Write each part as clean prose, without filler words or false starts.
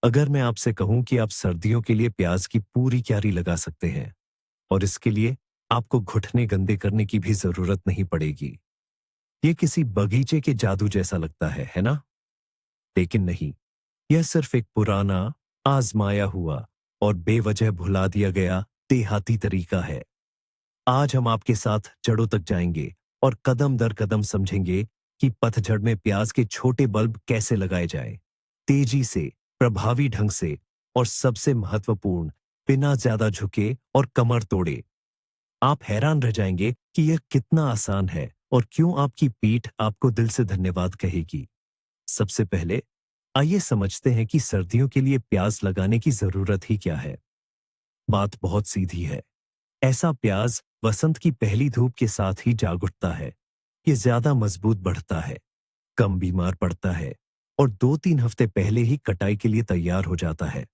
अगर मैं आपसे कहूं कि आप सर्दियों के लिए प्याज की पूरी क्यारी लगा सकते हैं और इसके लिए आपको घुटने गंदे करने की भी जरूरत नहीं पड़ेगी। ये किसी बगीचे के जादू जैसा लगता है ना? लेकिन नहीं, यह सिर्फ एक पुराना, आजमाया हुआ और बेवजह भुला दिया गया देहाती तरीका है। आज हम आपके साथ जड़ों तक जाएंगे और कदम दर कदम समझेंगे कि पतझड़ में प्याज के छोटे बल्ब कैसे लगाए जाएं, तेजी से, प्रभावी ढंग से और सबसे महत्वपूर्ण, बिना ज्यादा झुके और कमर तोड़े। आप हैरान रह जाएंगे कि यह कितना आसान है और क्यों आपकी पीठ आपको दिल से धन्यवाद कहेगी। सबसे पहले आइए समझते हैं कि सर्दियों के लिए प्याज लगाने की जरूरत ही क्या है। बात बहुत सीधी है। ऐसा प्याज वसंत की पहली धूप के साथ ही जाग उठता है। ये ज्यादा मजबूत बढ़ता है, कम बीमार पड़ता है और 2-3 हफ्ते पहले ही कटाई के लिए तैयार हो जाता है।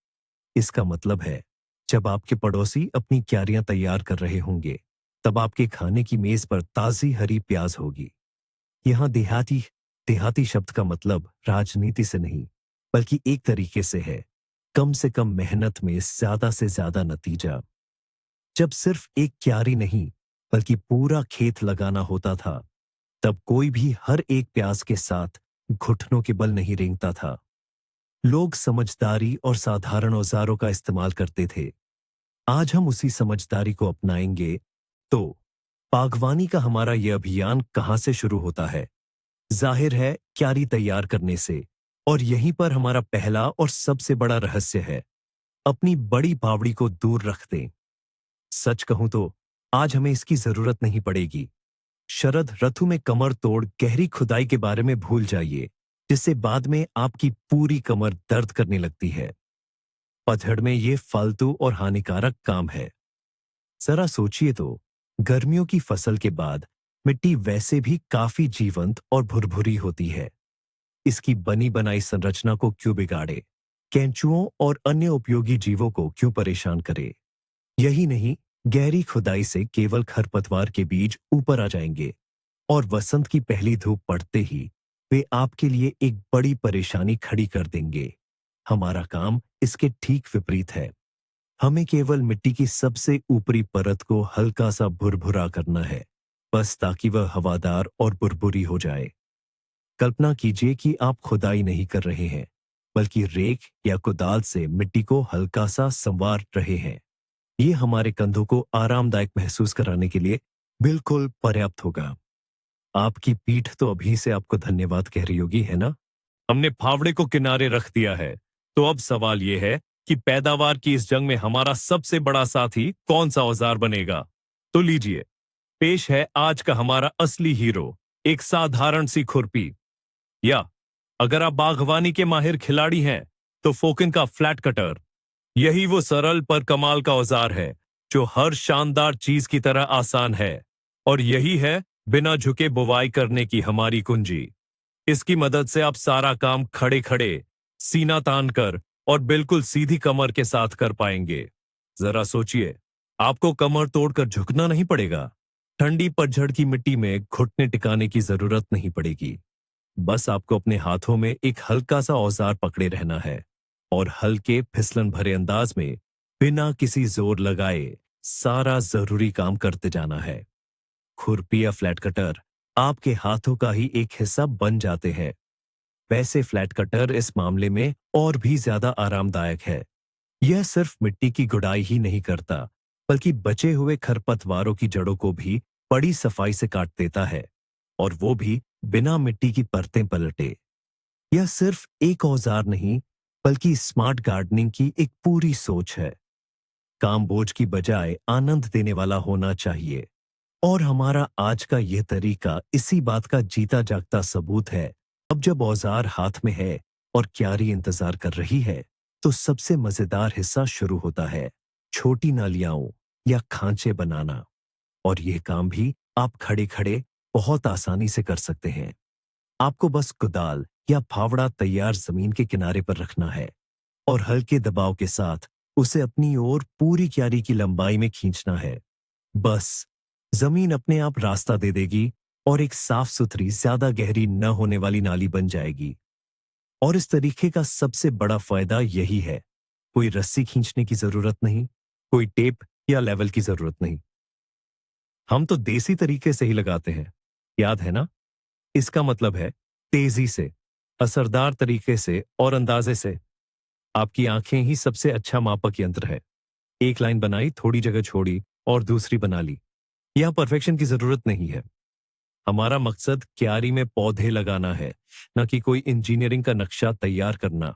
इसका मतलब है, जब आपके पड़ोसी अपनी क्यारियां तैयार कर रहे होंगे, तब आपके खाने की मेज पर ताजी हरी प्याज होगी। यहाँ देहाती देहाती शब्द का मतलब राजनीति से नहीं, बल्कि एक तरीके से कम मेहनत में ज्यादा से ज्यादा नतीजा। जब सिर्फ एक क्यारी नहीं, बल्कि पूरा खेत लगाना होता था, तब कोई भी हर एक प्याज के साथ घुटनों के बल नहीं रेंगता था। लोग समझदारी और साधारण औजारों का इस्तेमाल करते थे। आज हम उसी समझदारी को अपनाएंगे। तो बागवानी का हमारा यह अभियान कहां से शुरू होता है? जाहिर है, क्यारी तैयार करने से। और यहीं पर हमारा पहला और सबसे बड़ा रहस्य है। अपनी बड़ी बावड़ी को दूर रख दें। सच कहूं तो आज हमें इसकी जरूरत नहीं पड़ेगी। शरद ऋतु में कमर तोड़ गहरी खुदाई के बारे में भूल जाइए, जिससे बाद में आपकी पूरी कमर दर्द करने लगती है। पतझड़ में ये फालतू और हानिकारक काम है। जरा सोचिए तो, गर्मियों की फसल के बाद मिट्टी वैसे भी काफी जीवंत और भुरभुरी होती है। इसकी बनी बनाई संरचना को क्यों बिगाड़े? केंचुओं और अन्य उपयोगी जीवों को क्यों परेशान करे? यही नहीं, गहरी खुदाई से केवल खरपतवार के बीज ऊपर आ जाएंगे और वसंत की पहली धूप पड़ते ही वे आपके लिए एक बड़ी परेशानी खड़ी कर देंगे। हमारा काम इसके ठीक विपरीत है। हमें केवल मिट्टी की सबसे ऊपरी परत को हल्का सा भुरभुरा करना है, बस ताकि वह हवादार और बुरबुरी हो जाए। कल्पना कीजिए कि आप खुदाई नहीं कर रहे हैं, बल्कि रेक या कुदाल से मिट्टी को हल्का सा संवार रहे हैं। ये हमारे कंधों को आरामदायक महसूस कराने के लिए बिल्कुल पर्याप्त होगा। आपकी पीठ तो अभी से आपको धन्यवाद कह रही होगी, है ना? हमने फावड़े को किनारे रख दिया है, तो अब सवाल यह है कि पैदावार की इस जंग में हमारा सबसे बड़ा साथी कौन सा औजार बनेगा? तो लीजिए, पेश है आज का हमारा असली हीरो, एक साधारण सी खुरपी। या अगर आप बागवानी के माहिर खिलाड़ी हैं, तो फोकिन का फ्लैट कटर। यही वो सरल पर कमाल का औजार है, जो हर शानदार चीज की तरह आसान है। और यही है बिना झुके बुवाई करने की हमारी कुंजी। इसकी मदद से आप सारा काम खड़े खड़े, सीना तान कर और बिल्कुल सीधी कमर के साथ कर पाएंगे। जरा सोचिए, आपको कमर तोड़कर झुकना नहीं पड़ेगा। ठंडी पतझड़ की मिट्टी में घुटने टिकाने की जरूरत नहीं पड़ेगी। बस आपको अपने हाथों में एक हल्का सा औजार पकड़े रहना है और हल्के फिसलन भरे अंदाज में, बिना किसी जोर लगाए, सारा जरूरी काम करते जाना है। खुरपी या फ्लैट कटर आपके हाथों का ही एक हिस्सा बन जाते हैं। वैसे फ्लैट कटर इस मामले में और भी ज्यादा आरामदायक है। यह सिर्फ मिट्टी की गुड़ाई ही नहीं करता, बल्कि बचे हुए खरपतवारों की जड़ों को भी बड़ी सफाई से काट देता है, और वो भी बिना मिट्टी की परतें पलटे। यह सिर्फ एक औजार नहीं, बल्कि स्मार्ट गार्डनिंग की एक पूरी सोच है। काम बोझ की बजाय आनंद देने वाला होना चाहिए। और हमारा आज का यह तरीका इसी बात का जीता जागता सबूत है। अब जब औजार हाथ में है और क्यारी इंतजार कर रही है, तो सबसे मजेदार हिस्सा शुरू होता है, छोटी नालियाओं या खांचे बनाना। और यह काम भी आप खड़े खड़े बहुत आसानी से कर सकते हैं। आपको बस कुदाल या फावड़ा तैयार जमीन के किनारे पर रखना है और हल्के दबाव के साथ उसे अपनी ओर पूरी क्यारी की लंबाई में खींचना है। बस जमीन अपने आप रास्ता दे देगी और एक साफ सुथरी, ज्यादा गहरी न होने वाली नाली बन जाएगी। और इस तरीके का सबसे बड़ा फायदा यही है, कोई रस्सी खींचने की जरूरत नहीं, कोई टेप या लेवल की जरूरत नहीं। हम तो देसी तरीके से ही लगाते हैं, याद है ना? इसका मतलब है तेजी से, असरदार तरीके से और अंदाजे से। आपकी आंखें ही सबसे अच्छा मापक यंत्र है। एक लाइन बनाई, थोड़ी जगह छोड़ी और दूसरी बना ली। यह परफेक्शन की जरूरत नहीं है। हमारा मकसद क्यारी में पौधे लगाना है, न कि कोई इंजीनियरिंग का नक्शा तैयार करना।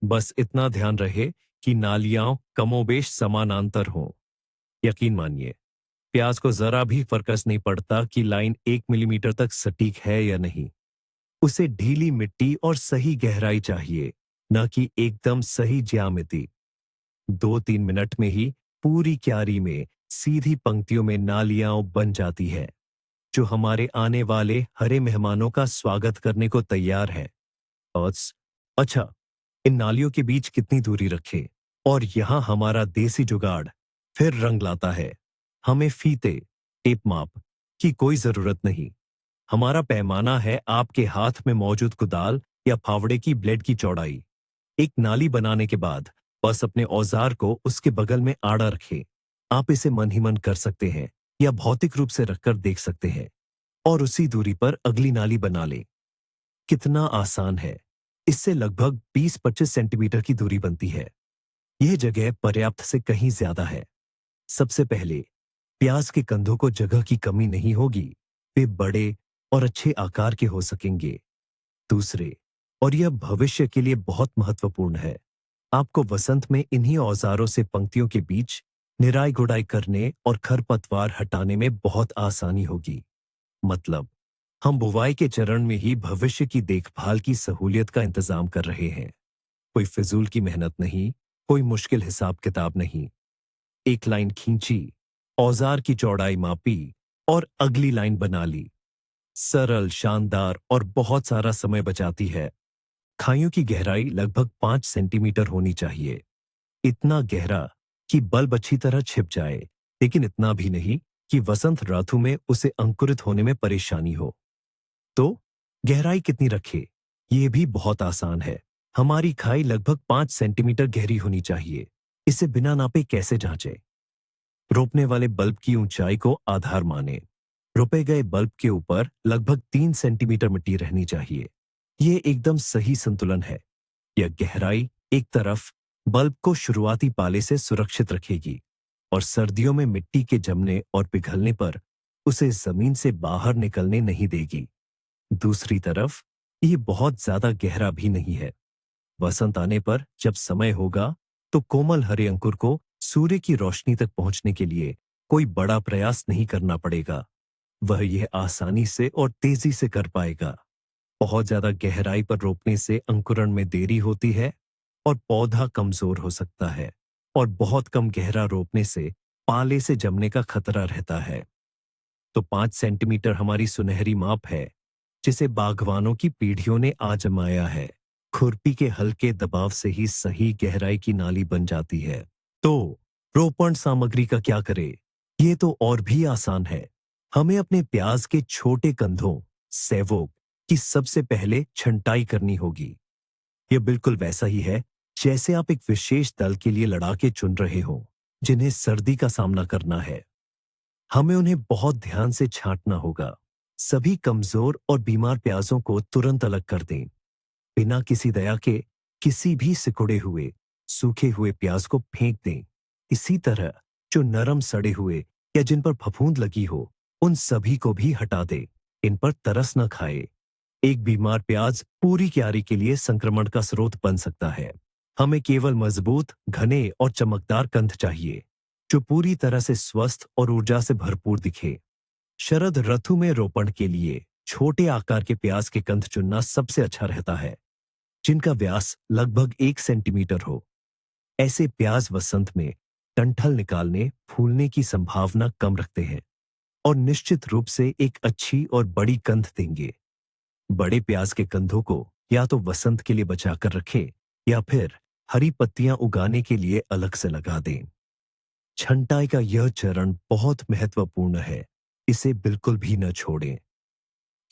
बस इतना ध्यान रहे कि नालियां कमोबेश समानांतर हों। यकीन मानिए, प्याज को जरा भी फर्कस नहीं पड़ता कि लाइन 1 मिलीमीटर तक सटीक है या नहीं। उसे ढीली मिट्टी और सही गहराई चाहिए, न कि एकदम सही ज्यामिति। 2-3 मिनट में ही पूरी क्यारी में सीधी पंक्तियों में नालियां बन जाती है, जो हमारे आने वाले हरे मेहमानों का स्वागत करने को तैयार है। अच्छा, इन नालियों के बीच कितनी दूरी रखें? और यहां हमारा देसी जुगाड़ फिर रंग लाता है। हमें फीते, टेप माप की कोई जरूरत नहीं। हमारा पैमाना है आपके हाथ में मौजूद कुदाल या फावड़े की ब्लेड की चौड़ाई। एक नाली बनाने के बाद बस अपने औजार को उसके बगल में आड़ा रखें। आप इसे मन ही मन कर सकते हैं या भौतिक रूप से रखकर देख सकते हैं, और उसी दूरी पर अगली नाली बना लें। कितना आसान है! इससे लगभग 20-25 सेंटीमीटर की दूरी बनती है। यह जगह पर्याप्त से कहीं ज्यादा है। सबसे पहले, प्याज के कंधों को जगह की कमी नहीं होगी। वे बड़े और अच्छे आकार के हो सकेंगे। दूसरे, और यह भविष्य के लिए बहुत महत्वपूर्ण है, आपको वसंत में इन्हीं औजारों से पंक्तियों के बीच निराई गुड़ाई करने और खरपतवार हटाने में बहुत आसानी होगी। मतलब, हम बुवाई के चरण में ही भविष्य की देखभाल की सहूलियत का इंतजाम कर रहे हैं। कोई फिजूल की मेहनत नहीं, कोई मुश्किल हिसाब किताब नहीं। एक लाइन खींची, औजार की चौड़ाई मापी और अगली लाइन बना ली। सरल, शानदार और बहुत सारा समय बचाती है। खाइयों की गहराई लगभग 5 सेंटीमीटर होनी चाहिए। इतना गहरा कि बल्ब अच्छी तरह छिप जाए, लेकिन इतना भी नहीं कि वसंत ऋतु में उसे अंकुरित होने में परेशानी हो। तो गहराई कितनी रखें? यह भी बहुत आसान है। हमारी खाई लगभग 5 सेंटीमीटर गहरी होनी चाहिए। इसे बिना नापे कैसे जांचें? रोपने वाले बल्ब की ऊंचाई को आधार माने। रोपे गए बल्ब के ऊपर लगभग 3 सेंटीमीटर मिट्टी रहनी चाहिए। यह एकदम सही संतुलन है। यह गहराई एक तरफ बल्ब को शुरुआती पाले से सुरक्षित रखेगी और सर्दियों में मिट्टी के जमने और पिघलने पर उसे जमीन से बाहर निकलने नहीं देगी। दूसरी तरफ, ये बहुत ज्यादा गहरा भी नहीं है। वसंत आने पर जब समय होगा, तो कोमल हरे अंकुर को सूर्य की रोशनी तक पहुंचने के लिए कोई बड़ा प्रयास नहीं करना पड़ेगा। वह यह आसानी से और तेजी से कर पाएगा। बहुत ज्यादा गहराई पर रोपने से अंकुरण में देरी होती है और पौधा कमजोर हो सकता है, और बहुत कम गहरा रोपने से पाले से जमने का खतरा रहता है। तो 5 सेंटीमीटर हमारी सुनहरी माप है, जिसे बागवानों की पीढ़ियों ने आजमाया है। खुरपी के हल्के दबाव से ही सही गहराई की नाली बन जाती है। तो रोपण सामग्री का क्या करें? ये तो और भी आसान है। हमें अपने प्याज के छोटे कंधों, सेवोक, की सबसे पहले छंटाई करनी होगी। यह बिल्कुल वैसा ही है जैसे आप एक विशेष दल के लिए लड़ाके चुन रहे हो, जिन्हें सर्दी का सामना करना है। हमें उन्हें बहुत ध्यान से छांटना होगा। सभी कमजोर और बीमार प्याजों को तुरंत अलग कर दें। बिना किसी दया के किसी भी सिकुड़े हुए, सूखे हुए प्याज को फेंक दें। इसी तरह जो नरम सड़े हुए या जिन पर फफूंद लगी हो, उन सभी को भी हटा दें। इन पर तरस न खाए। एक बीमार प्याज पूरी क्यारी के लिए संक्रमण का स्रोत बन सकता है। हमें केवल मजबूत, घने और चमकदार कंद चाहिए, जो पूरी तरह से स्वस्थ और ऊर्जा से भरपूर दिखे। शरद ऋतु में रोपण के लिए छोटे आकार के प्याज के कंद चुनना सबसे अच्छा रहता है, जिनका व्यास लगभग 1 सेंटीमीटर हो। ऐसे प्याज वसंत में डंठल निकालने, फूलने की संभावना कम रखते हैं और निश्चित रूप से एक अच्छी और बड़ी कंद देंगे। बड़े प्याज के कंधों को या तो वसंत के लिए बचाकर रखें या फिर हरी पत्तियां उगाने के लिए अलग से लगा दें। छंटाई का यह चरण बहुत महत्वपूर्ण है। इसे बिल्कुल भी न छोड़ें,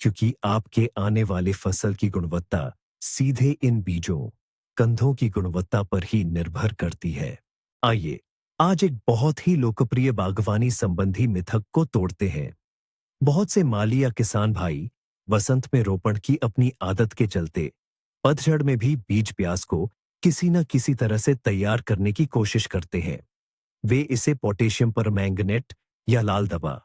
क्योंकि आपके आने वाले फसल की गुणवत्ता सीधे इन बीजों, कंधों की गुणवत्ता पर ही निर्भर करती है। आइए आज एक बहुत ही लोकप्रिय बागवानी संबंधी मिथक को तोड़ते हैं। बहुत से माली या किसान भाई वसंत में रोपण की अपनी आदत के चलते पतझड़ में भी बीज प्याज को किसी न किसी तरह से तैयार करने की कोशिश करते हैं। वे इसे पोटेशियम परमैंगनेट या लाल दवा,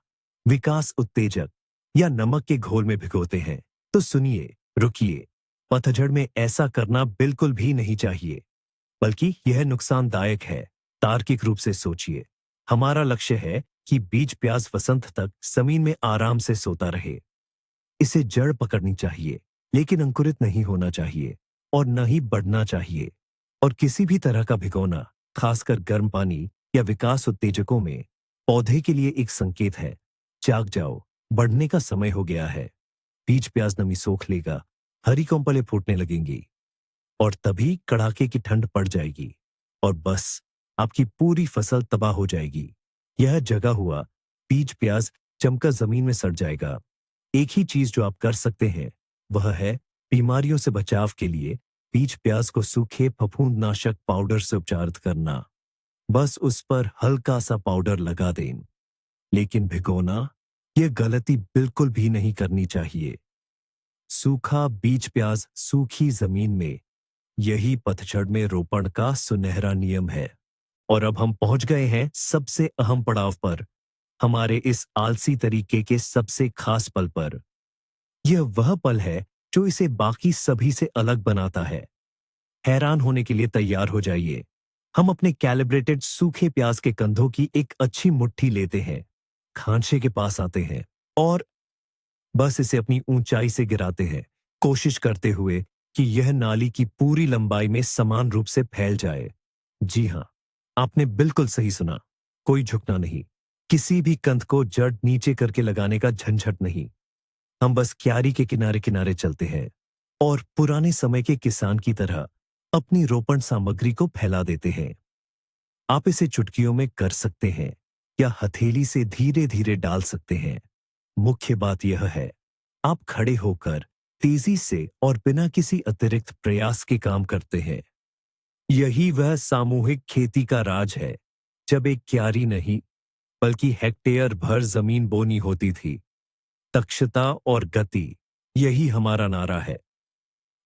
विकास उत्तेजक या नमक के घोल में भिगोते हैं। तो सुनिए, रुकिए, पतझड़ में ऐसा करना बिल्कुल भी नहीं चाहिए, बल्कि यह नुकसानदायक है। तार्किक रूप से सोचिए, हमारा लक्ष्य है कि बीज प्याज वसंत तक जमीन में आराम से सोता रहे। इसे जड़ पकड़नी चाहिए, लेकिन अंकुरित नहीं होना चाहिए और न ही बढ़ना चाहिए। और किसी भी तरह का भिगोना, खासकर गर्म पानी या विकास उत्तेजकों में, पौधे के लिए एक संकेत है, जाग जाओ, बढ़ने का समय हो गया है। बीज प्याज नमी सोख लेगा, हरी कोंपलें फूटने लगेंगी और तभी कड़ाके की ठंड पड़ जाएगी और बस आपकी पूरी फसल तबाह हो जाएगी। यह जगा हुआ बीज प्याज जमकर जमीन में सड़ जाएगा। एक ही चीज जो आप कर सकते हैं वह है बीमारियों से बचाव के लिए बीज प्याज को सूखे फफूंदनाशक पाउडर से उपचारित करना। बस उस पर हल्का सा पाउडर लगा दें। लेकिन भिगोना, यह गलती बिल्कुल भी नहीं करनी चाहिए। सूखा बीज प्याज सूखी जमीन में, यही पतझड़ में रोपण का सुनहरा नियम है। और अब हम पहुंच गए हैं सबसे अहम पड़ाव पर, हमारे इस आलसी तरीके के सबसे खास पल पर। यह वह पल है जो इसे बाकी सभी से अलग बनाता है। हैरान होने के लिए तैयार हो जाइए। हम अपने कैलिब्रेटेड सूखे प्याज के कंधों की एक अच्छी मुट्ठी लेते हैं, खांचे के पास आते हैं और बस इसे अपनी ऊंचाई से गिराते हैं, कोशिश करते हुए कि यह नाली की पूरी लंबाई में समान रूप से फैल जाए। जी हां, आपने बिल्कुल सही सुना। कोई झुकना नहीं, किसी भी कंध को जड़ नीचे करके लगाने का झंझट नहीं। हम बस क्यारी के किनारे किनारे चलते हैं और पुराने समय के किसान की तरह अपनी रोपण सामग्री को फैला देते हैं। आप इसे चुटकियों में कर सकते हैं या हथेली से धीरे धीरे डाल सकते हैं। मुख्य बात यह है, आप खड़े होकर तेजी से और बिना किसी अतिरिक्त प्रयास के काम करते हैं। यही वह सामूहिक खेती का राज है, जब एक क्यारी नहीं बल्कि हेक्टेयर भर जमीन बोनी होती थी। दक्षता और गति, यही हमारा नारा है।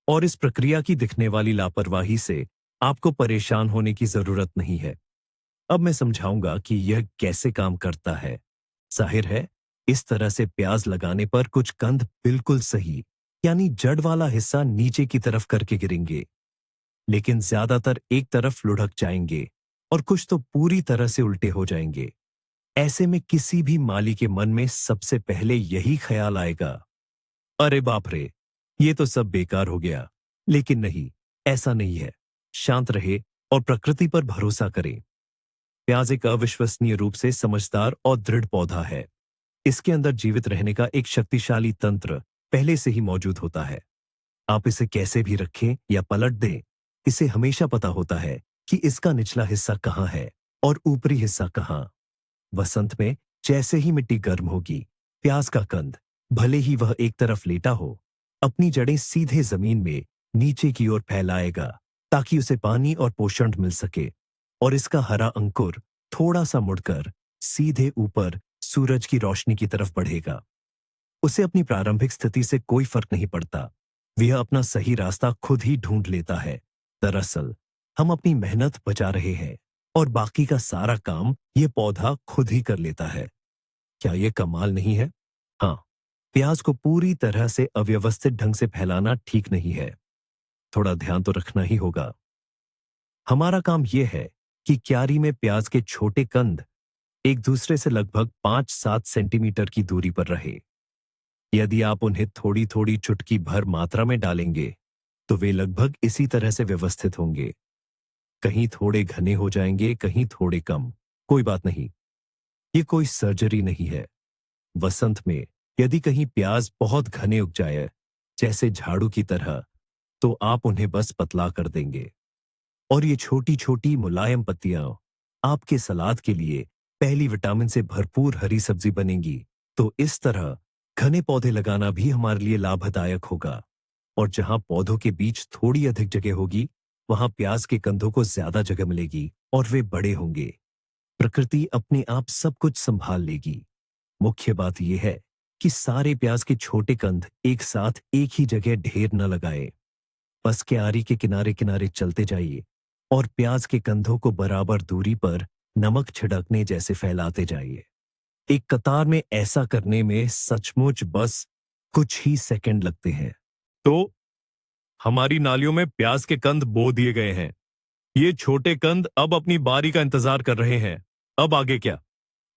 और इस प्रक्रिया की दिखने वाली लापरवाही से आपको परेशान होने की जरूरत नहीं है। अब मैं समझाऊंगा कि यह कैसे काम करता है। जाहिर है, इस तरह से प्याज लगाने पर कुछ कंद बिल्कुल सही, यानी जड़ वाला हिस्सा नीचे की तरफ करके गिरेंगे, लेकिन ज्यादातर एक तरफ लुढ़क जाएंगे और कुछ तो पूरी तरह से उल्टे हो जाएंगे। ऐसे में किसी भी माली के मन में सबसे पहले यही ख्याल आएगा, अरे बाप रे, ये तो सब बेकार हो गया। लेकिन नहीं, ऐसा नहीं है। शांत रहे और प्रकृति पर भरोसा करें। प्याज एक अविश्वसनीय रूप से समझदार और दृढ़ पौधा है। इसके अंदर जीवित रहने का एक शक्तिशाली तंत्र पहले से ही मौजूद होता है। आप इसे कैसे भी रखें या पलट दें, इसे हमेशा पता होता है कि इसका निचला हिस्सा कहाँ है और ऊपरी हिस्सा कहाँ। वसंत में जैसे ही मिट्टी गर्म होगी, प्याज का कंद, भले ही वह एक तरफ लेटा हो, अपनी जड़ें सीधे जमीन में नीचे की ओर फैलाएगा ताकि उसे पानी और पोषण मिल सके। और इसका हरा अंकुर थोड़ा सा मुड़कर सीधे ऊपर सूरज की रोशनी की तरफ बढ़ेगा। उसे अपनी प्रारंभिक स्थिति से कोई फर्क नहीं पड़ता, वह अपना सही रास्ता खुद ही ढूंढ लेता है। दरअसल हम अपनी मेहनत बचा रहे हैं और बाकी का सारा काम ये पौधा खुद ही कर लेता है। क्या यह कमाल नहीं है? हाँ, प्याज को पूरी तरह से अव्यवस्थित ढंग से फैलाना ठीक नहीं है। थोड़ा ध्यान तो रखना ही होगा। हमारा काम यह है कि क्यारी में प्याज के छोटे कंद एक दूसरे से लगभग 5-7 सेंटीमीटर की दूरी पर रहे। यदि आप उन्हें थोड़ी थोड़ी चुटकी भर मात्रा में डालेंगे तो वे लगभग इसी तरह से व्यवस्थित होंगे। कहीं थोड़े घने हो जाएंगे, कहीं थोड़े कम। कोई बात नहीं, ये कोई सर्जरी नहीं है। वसंत में यदि कहीं प्याज बहुत घने उग जाए, जैसे झाड़ू की तरह, तो आप उन्हें बस पतला कर देंगे और ये छोटी छोटी मुलायम पत्तियां आपके सलाद के लिए पहली विटामिन से भरपूर हरी सब्जी बनेंगी। तो इस तरह घने पौधे लगाना भी हमारे लिए लाभदायक होगा। और जहां पौधों के बीच थोड़ी अधिक जगह होगी, वहां प्याज के कंधों को ज्यादा जगह मिलेगी और वे बड़े होंगे। प्रकृति अपने आप सब कुछ संभाल लेगी। मुख्य बात यह है कि सारे प्याज के छोटे कंद एक साथ एक ही जगह ढेर न लगाए। बस क्यारी के किनारे किनारे चलते जाइए और प्याज के कंधों को बराबर दूरी पर नमक छिड़कने जैसे फैलाते जाइए। एक कतार में ऐसा करने में सचमुच बस कुछ ही सेकंड लगते हैं। तो हमारी नालियों में प्याज के कंद बो दिए गए हैं। ये छोटे कंद अब अपनी बारी का इंतजार कर रहे हैं। अब आगे क्या?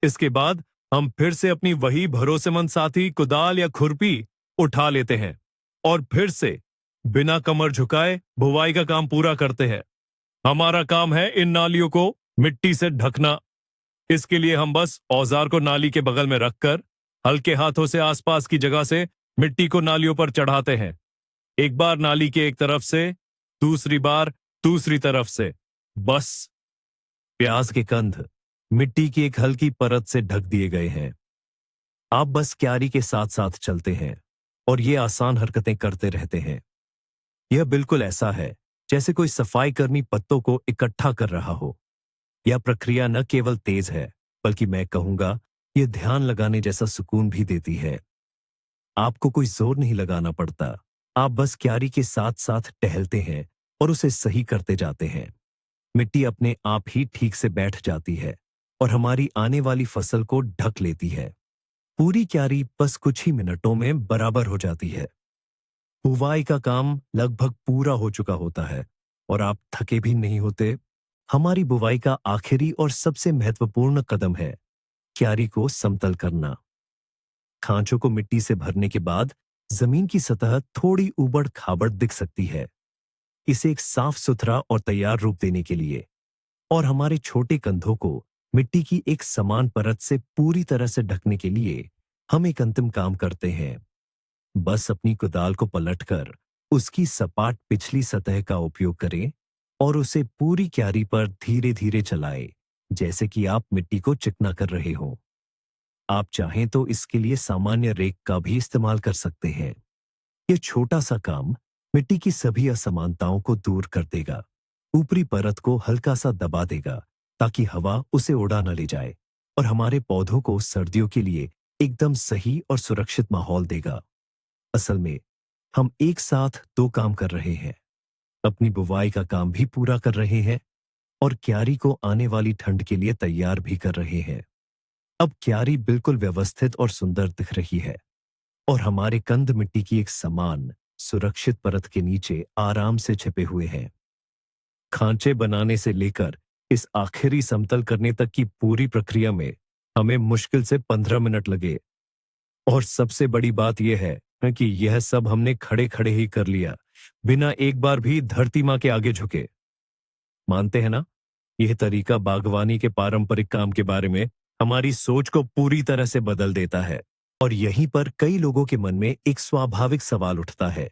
इसके बाद हम फिर से अपनी वही भरोसेमंद साथी कुदाल या खुरपी उठा लेते हैं और फिर से बिना कमर झुकाए बुवाई का काम पूरा करते हैं। हमारा काम है इन नालियों को मिट्टी से ढकना। इसके लिए हम बस औजार को नाली के बगल में रखकर हल्के हाथों से आसपास की जगह से मिट्टी को नालियों पर चढ़ाते हैं। एक बार नाली के एक तरफ से, दूसरी बार दूसरी तरफ से। बस प्याज के कंद मिट्टी की एक हल्की परत से ढक दिए गए हैं। आप बस क्यारी के साथ साथ चलते हैं और ये आसान हरकतें करते रहते हैं। यह बिल्कुल ऐसा है जैसे कोई सफाई कर्मी पत्तों को इकट्ठा कर रहा हो। यह प्रक्रिया न केवल तेज है, बल्कि मैं कहूंगा यह ध्यान लगाने जैसा सुकून भी देती है। आपको कोई जोर नहीं लगाना पड़ता। आप बस क्यारी के साथ साथ टहलते हैं और उसे सही करते जाते हैं। मिट्टी अपने आप ही ठीक से बैठ जाती है और हमारी आने वाली फसल को ढक लेती है। पूरी क्यारी बस कुछ ही मिनटों में बराबर हो जाती है। बुवाई का काम लगभग पूरा हो चुका होता है और आप थके भी नहीं होते। हमारी बुवाई का आखिरी और सबसे महत्वपूर्ण कदम है क्यारी को समतल करना। खांचों को मिट्टी से भरने के बाद जमीन की सतह थोड़ी ऊबड़ खाबड़ दिख सकती है। इसे एक साफ सुथरा और तैयार रूप देने के लिए और हमारे छोटे कंधों को मिट्टी की एक समान परत से पूरी तरह से ढकने के लिए हम एक अंतिम काम करते हैं। बस अपनी कुदाल को पलटकर उसकी सपाट पिछली सतह का उपयोग करें और उसे पूरी क्यारी पर धीरे धीरे चलाएं, जैसे कि आप मिट्टी को चिकना कर रहे हो। आप चाहें तो इसके लिए सामान्य रेक का भी इस्तेमाल कर सकते हैं। यह छोटा सा काम मिट्टी की सभी असमानताओं को दूर कर देगा, ऊपरी परत को हल्का सा दबा देगा ताकि हवा उसे उड़ा न ले जाए और हमारे पौधों को सर्दियों के लिए एकदम सही और सुरक्षित माहौल देगा। असल में हम एक साथ दो काम कर रहे हैं। अपनी बुवाई का काम भी पूरा कर रहे हैं और क्यारी को आने वाली ठंड के लिए तैयार भी कर रहे हैं। अब क्यारी बिल्कुल व्यवस्थित और सुंदर दिख रही है और हमारे कंद मिट्टी की एक समान सुरक्षित परत के नीचे आराम से छिपे हुए हैं। खांचे बनाने से लेकर इस आखिरी समतल करने तक की पूरी प्रक्रिया में हमें मुश्किल से 15 मिनट लगे और सबसे बड़ी बात यह है कि यह सब हमने खड़े खड़े ही कर लिया, बिना एक बार भी धरती मां के आगे झुके। मानते हैं ना? यह तरीका बागवानी के पारंपरिक काम के बारे में हमारी सोच को पूरी तरह से बदल देता है। और यहीं पर कई लोगों के मन में एक स्वाभाविक सवाल उठता है,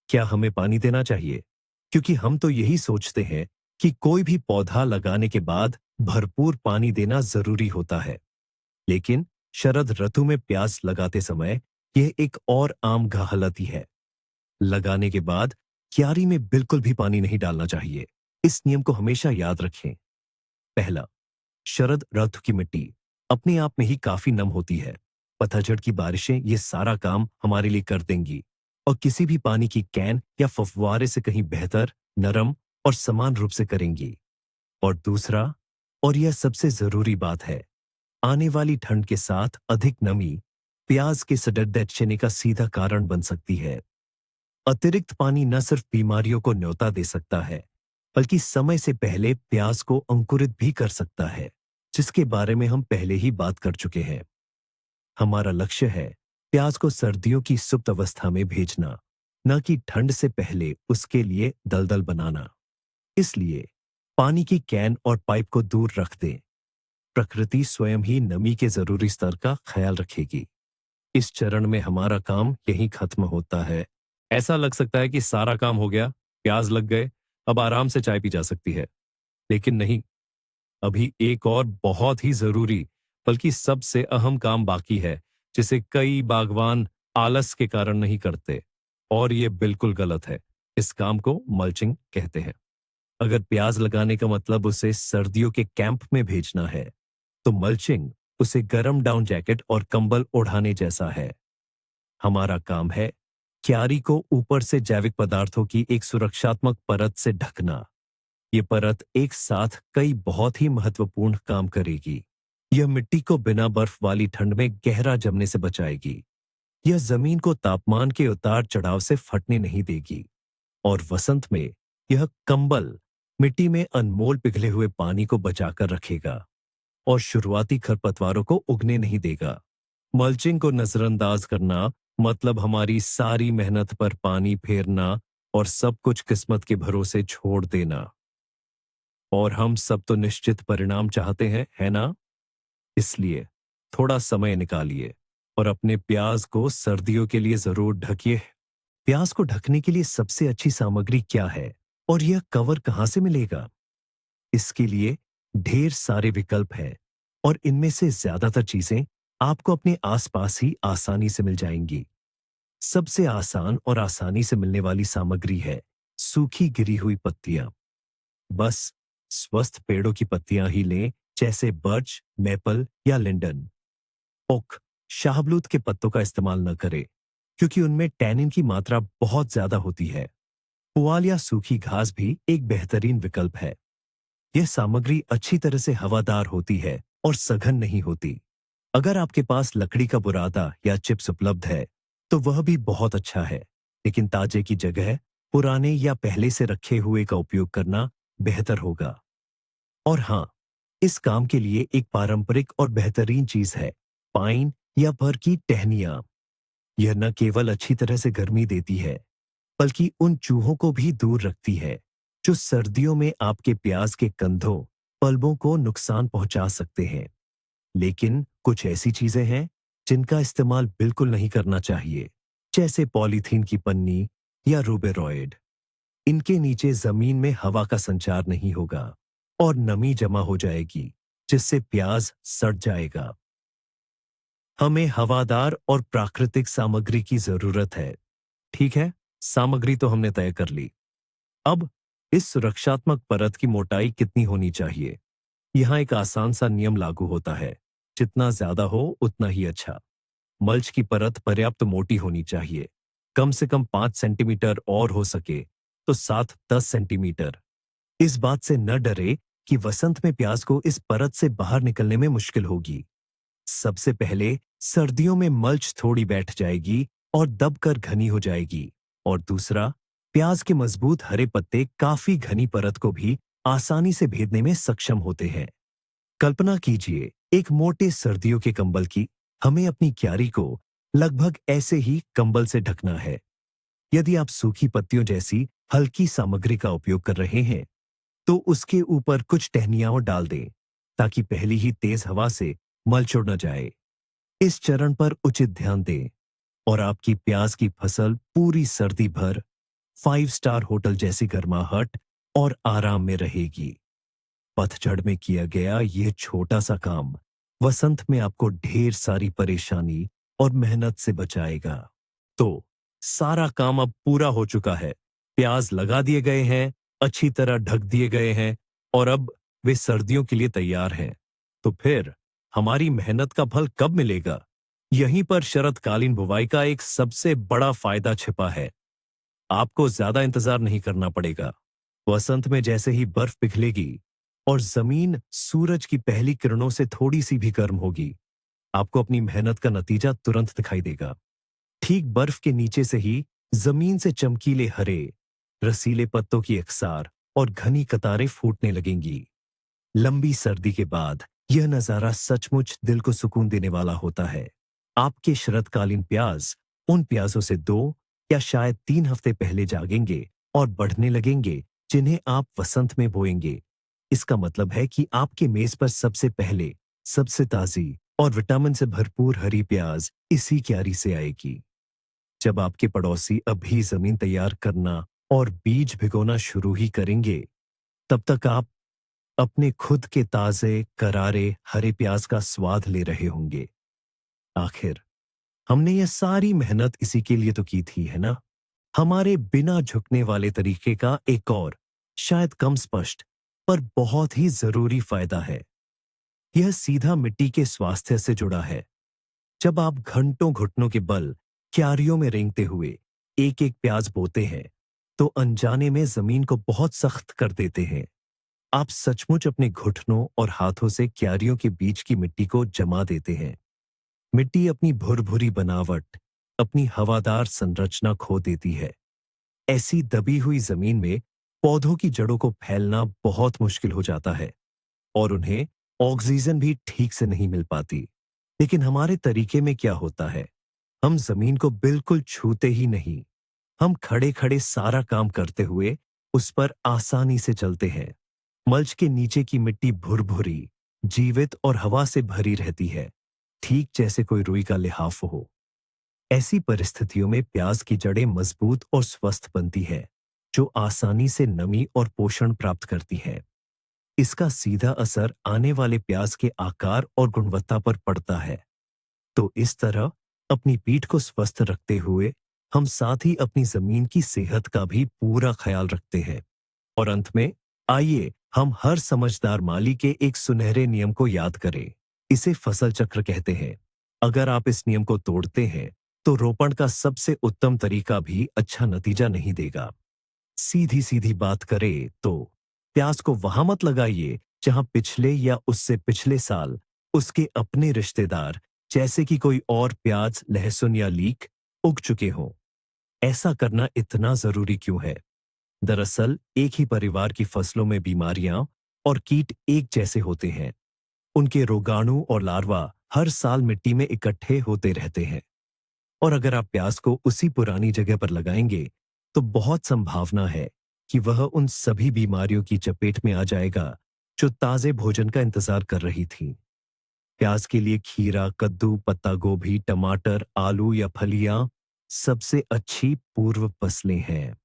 क्या हमें पानी देना चाहिए? क्योंकि हम तो यही सोचते हैं कि कोई भी पौधा लगाने के बाद भरपूर पानी देना जरूरी होता है। लेकिन शरद ऋतु में प्याज लगाते समय यह एक और आम गलती है। लगाने के बाद क्यारी में बिल्कुल भी पानी नहीं डालना चाहिए। इस नियम को हमेशा याद रखें। पहला, शरद ऋतु की मिट्टी अपने आप में ही काफी नम होती है। पतझड़ की बारिशें ये सारा काम हमारे लिए कर देंगी और किसी भी पानी की कैन या फव्वारे से कहीं बेहतर, नरम और समान रूप से करेंगी। और दूसरा, और यह सबसे जरूरी बात है, आने वाली ठंड के साथ अधिक नमी प्याज के सड़ने का सीधा कारण बन सकती है। अतिरिक्त पानी न सिर्फ बीमारियों को न्योता दे सकता है, बल्कि समय से पहले प्याज को अंकुरित भी कर सकता है, जिसके बारे में हम पहले ही बात कर चुके हैं। हमारा लक्ष्य है प्याज को सर्दियों की सुप्त अवस्था में भेजना, न कि ठंड से पहले उसके लिए दलदल बनाना। इसलिए पानी की कैन और पाइप को दूर रख दें। प्रकृति स्वयं ही नमी के जरूरी स्तर का ख्याल रखेगी। इस चरण में हमारा काम यहीं खत्म होता है। ऐसा लग सकता है कि सारा काम हो गया, प्याज लग गए, अब आराम से चाय पी जा सकती है। लेकिन नहीं, अभी एक और बहुत ही जरूरी बल्कि सबसे अहम काम बाकी है, जिसे कई बागवान आलस के कारण नहीं करते। और ये बिल्कुल गलत है। इस काम को मल्चिंग कहते हैं। अगर प्याज लगाने का मतलब उसे सर्दियों के कैंप में भेजना है, तो मल्चिंग उसे गर्म डाउन जैकेट और कंबल ओढ़ाने जैसा है। हमारा काम है क्यारी को ऊपर से जैविक पदार्थों की एक सुरक्षात्मक परत से ढकना। ये परत एक साथ कई बहुत ही महत्वपूर्ण काम करेगी। यह मिट्टी को बिना बर्फ वाली ठंड में गहरा जमने से बचाएगी। यह जमीन को तापमान के उतार चढ़ाव से फटने नहीं देगी। और वसंत में यह कंबल मिट्टी में अनमोल पिघले हुए पानी को बचाकर रखेगा और शुरुआती खरपतवारों को उगने नहीं देगा। मल्चिंग को नजरअंदाज करना मतलब हमारी सारी मेहनत पर पानी फेरना और सब कुछ किस्मत के भरोसे छोड़ देना। और हम सब तो निश्चित परिणाम चाहते हैं, है ना? इसलिए थोड़ा समय निकालिए और अपने प्याज को सर्दियों के लिए जरूर ढकिए। प्याज को ढकने के लिए सबसे अच्छी सामग्री क्या है और यह कवर कहां से मिलेगा? इसके लिए ढेर सारे विकल्प हैं और इनमें से ज्यादातर चीजें आपको अपने आसपास ही आसानी से मिल जाएंगी। सबसे आसान और आसानी से मिलने वाली सामग्री है सूखी गिरी हुई पत्तियां। बस स्वस्थ पेड़ों की पत्तियां ही लें, जैसे बर्च, मेपल या लिंडन। ओक, शाहबलूत के पत्तों का इस्तेमाल न करें, क्योंकि उनमें टैनिन की मात्रा बहुत ज्यादा होती है। पुआल या सूखी घास भी एक बेहतरीन विकल्प है। यह सामग्री अच्छी तरह से हवादार होती है और सघन नहीं होती। अगर आपके पास लकड़ी का बुरादा या चिप्स उपलब्ध है, तो वह भी बहुत अच्छा है, लेकिन ताजे की जगह पुराने या पहले से रखे हुए का उपयोग करना बेहतर होगा। और हाँ, इस काम के लिए एक पारंपरिक और बेहतरीन चीज है पाइन या बर की टहनियां। यह न केवल अच्छी तरह से गर्मी देती है, बल्कि उन चूहों को भी दूर रखती है जो सर्दियों में आपके प्याज के कंधों, पल्बों को नुकसान पहुंचा सकते हैं। लेकिन कुछ ऐसी चीजें हैं जिनका इस्तेमाल बिल्कुल नहीं करना चाहिए, जैसे पॉलीथीन की पन्नी या रूबेरॉइड। इनके नीचे जमीन में हवा का संचार नहीं होगा और नमी जमा हो जाएगी, जिससे प्याज सड़ जाएगा। हमें हवादार और प्राकृतिक सामग्री की जरूरत है। ठीक है, सामग्री तो हमने तय कर ली। अब इस सुरक्षात्मक परत की मोटाई कितनी होनी चाहिए? यहाँ एक आसान सा नियम लागू होता है, जितना ज्यादा हो उतना ही अच्छा। मल्च की परत पर्याप्त मोटी होनी चाहिए, कम से कम 5 सेंटीमीटर और हो सके तो 7-10 सेंटीमीटर। इस बात से न डरे कि वसंत में प्याज को इस परत से बाहर निकलने में मुश्किल होगी। सबसे पहले सर्दियों में मल्च थोड़ी बैठ जाएगी और दबकर घनी हो जाएगी। और दूसरा, प्याज के मजबूत हरे पत्ते काफी घनी परत को भी आसानी से भेदने में सक्षम होते हैं। कल्पना कीजिए एक मोटे सर्दियों के कंबल की। हमें अपनी क्यारी को लगभग ऐसे ही कंबल से ढकना है। यदि आप सूखी पत्तियों जैसी हल्की सामग्री का उपयोग कर रहे हैं, तो उसके ऊपर कुछ टहनियां और डाल दें, ताकि पहली ही तेज हवा से मल्च उड़ न जाए। इस चरण पर उचित ध्यान दें और आपकी प्याज की फसल पूरी सर्दी भर 5 स्टार होटल जैसी गर्माहट और आराम में रहेगी। पतझड़ में किया गया यह छोटा सा काम वसंत में आपको ढेर सारी परेशानी और मेहनत से बचाएगा। तो सारा काम अब पूरा हो चुका है। प्याज लगा दिए गए हैं, अच्छी तरह ढक दिए गए हैं और अब वे सर्दियों के लिए तैयार हैं। तो फिर हमारी मेहनत का फल कब मिलेगा? यहीं पर शरतकालीन बुवाई का एक सबसे बड़ा फायदा छिपा है। आपको ज्यादा इंतजार नहीं करना पड़ेगा। वसंत में जैसे ही बर्फ पिघलेगी और जमीन सूरज की पहली किरणों से थोड़ी सी भी गर्म होगी, आपको अपनी मेहनत का नतीजा तुरंत दिखाई देगा। ठीक बर्फ के नीचे से ही जमीन से चमकीले हरे, रसीले पत्तों की एकसार और घनी कतारें फूटने लगेंगी। लंबी सर्दी के बाद यह नजारा सचमुच दिल को सुकून देने वाला होता है। आपके शरतकालीन प्याज उन प्याजों से 2 या शायद 3 हफ्ते पहले जागेंगे और बढ़ने लगेंगे, जिन्हें आप वसंत में बोएंगे। इसका मतलब है कि आपके मेज पर सबसे पहले सबसे ताजी और विटामिन से भरपूर हरी प्याज इसी क्यारी से आएगी। जब आपके पड़ोसी अभी जमीन तैयार करना और बीज भिगोना शुरू ही करेंगे, तब तक आप अपने खुद के ताजे करारे हरे प्याज का स्वाद ले रहे होंगे। आखिर हमने यह सारी मेहनत इसी के लिए तो की थी, है ना? हमारे बिना झुकने वाले तरीके का एक और, शायद कम स्पष्ट, पर बहुत ही जरूरी फायदा है। यह सीधा मिट्टी के स्वास्थ्य से जुड़ा है। जब आप घंटों घुटनों के बल क्यारियों में रेंगते हुए एक एक प्याज बोते हैं, तो अनजाने में जमीन को बहुत सख्त कर देते हैं। आप सचमुच अपने घुटनों और हाथों से क्यारियों के बीच की मिट्टी को जमा देते हैं। मिट्टी अपनी भुरभुरी बनावट, अपनी हवादार संरचना खो देती है। ऐसी दबी हुई जमीन में पौधों की जड़ों को फैलना बहुत मुश्किल हो जाता है और उन्हें ऑक्सीजन भी ठीक से नहीं मिल पाती। लेकिन हमारे तरीके में क्या होता है, हम जमीन को बिल्कुल छूते ही नहीं। हम खड़े खड़े सारा काम करते हुए उस पर आसानी से चलते हैं। मल्च के नीचे की मिट्टी भुरभुरी, जीवित और हवा से भरी रहती है, ठीक जैसे कोई रुई का लिहाफ हो। ऐसी परिस्थितियों में प्याज की जड़ें मजबूत और स्वस्थ बनती है, जो आसानी से नमी और पोषण प्राप्त करती है। इसका सीधा असर आने वाले प्याज के आकार और गुणवत्ता पर पड़ता है। तो इस तरह अपनी पीठ को स्वस्थ रखते हुए हम साथ ही अपनी जमीन की सेहत का भी पूरा ख्याल रखते हैं। और अंत में आइए हम हर समझदार माली के एक सुनहरे नियम को याद करें। इसे फसल चक्र कहते हैं। अगर आप इस नियम को तोड़ते हैं, तो रोपण का सबसे उत्तम तरीका भी अच्छा नतीजा नहीं देगा। सीधी सीधी बात करें तो प्याज को वहां मत लगाइए जहां पिछले या उससे पिछले साल उसके अपने रिश्तेदार, जैसे कि कोई और प्याज, लहसुन या लीक, उग चुके हों। ऐसा करना इतना जरूरी क्यों है? दरअसल एक ही परिवार की फसलों में बीमारियां और कीट एक जैसे होते हैं। उनके रोगाणु और लार्वा हर साल मिट्टी में इकट्ठे होते रहते हैं। और अगर आप प्याज को उसी पुरानी जगह पर लगाएंगे, तो बहुत संभावना है कि वह उन सभी बीमारियों की चपेट में आ जाएगा जो ताजे भोजन का इंतजार कर रही थी। प्याज के लिए खीरा, कद्दू, पत्ता गोभी, टमाटर, आलू या फलियां सबसे अच्छी पूर्व फसलें हैं।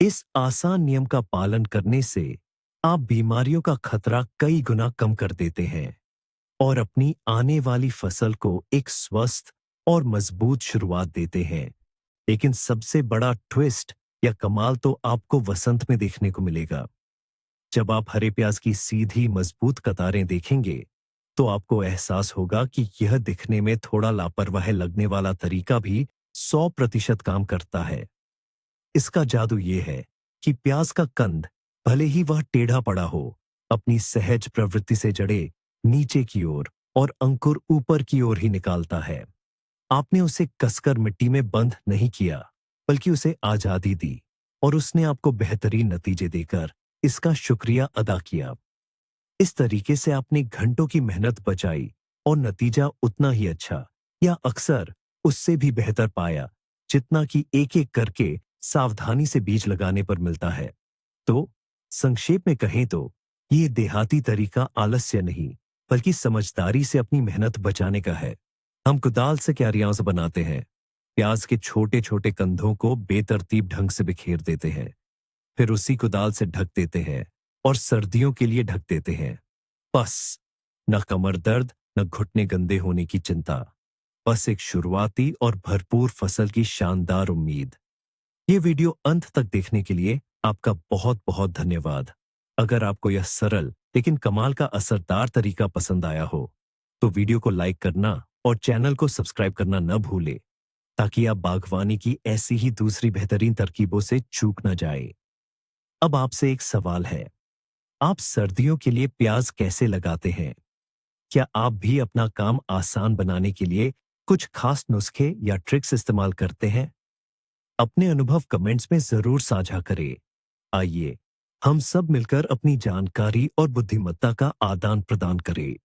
इस आसान नियम का पालन करने से आप बीमारियों का खतरा कई गुना कम कर देते हैं और अपनी आने वाली फसल को एक स्वस्थ और मजबूत शुरुआत देते हैं। लेकिन सबसे बड़ा ट्विस्ट या कमाल तो आपको वसंत में देखने को मिलेगा। जब आप हरे प्याज की सीधी मजबूत कतारें देखेंगे, तो आपको एहसास होगा कि यह दिखने में थोड़ा लापरवाह लगने वाला तरीका भी 100% काम करता है। इसका जादू ये है कि प्याज का कंद, भले ही वह टेढ़ा पड़ा हो, अपनी सहज प्रवृत्ति से जड़े नीचे की ओर और अंकुर ऊपर की ओर ही निकालता है। आपने उसे कसकर मिट्टी में बंद नहीं किया, बल्कि उसे आजादी दी और उसने आपको बेहतरीन नतीजे देकर इसका शुक्रिया अदा किया। इस तरीके से आपने घंटों की मेहनत बचाई और नतीजा उतना ही अच्छा या अक्सर उससे भी बेहतर पाया, जितना कि एक एक करके सावधानी से बीज लगाने पर मिलता है। तो संक्षेप में कहें तो ये देहाती तरीका आलस्य नहीं, बल्कि समझदारी से अपनी मेहनत बचाने का है। हम कुदाल से क्यारियां से बनाते हैं, प्याज के छोटे छोटे कंधों को बेतरतीब ढंग से बिखेर देते हैं, फिर उसी कुदाल से ढक देते हैं और सर्दियों के लिए ढक देते हैं। बस, न कमर दर्द, न घुटने गंदे होने की चिंता, बस एक शुरुआती और भरपूर फसल की शानदार उम्मीद। ये वीडियो अंत तक देखने के लिए आपका बहुत बहुत धन्यवाद। अगर आपको यह सरल लेकिन कमाल का असरदार तरीका पसंद आया हो, तो वीडियो को लाइक करना और चैनल को सब्सक्राइब करना न भूलें, ताकि आप बागवानी की ऐसी ही दूसरी बेहतरीन तरकीबों से चूक न जाए। अब आपसे एक सवाल है, आप सर्दियों के लिए प्याज कैसे लगाते हैं? क्या आप भी अपना काम आसान बनाने के लिए कुछ खास नुस्खे या ट्रिक्स इस्तेमाल करते हैं? अपने अनुभव कमेंट्स में जरूर साझा करें। आइए हम सब मिलकर अपनी जानकारी और बुद्धिमत्ता का आदान प्रदान करें।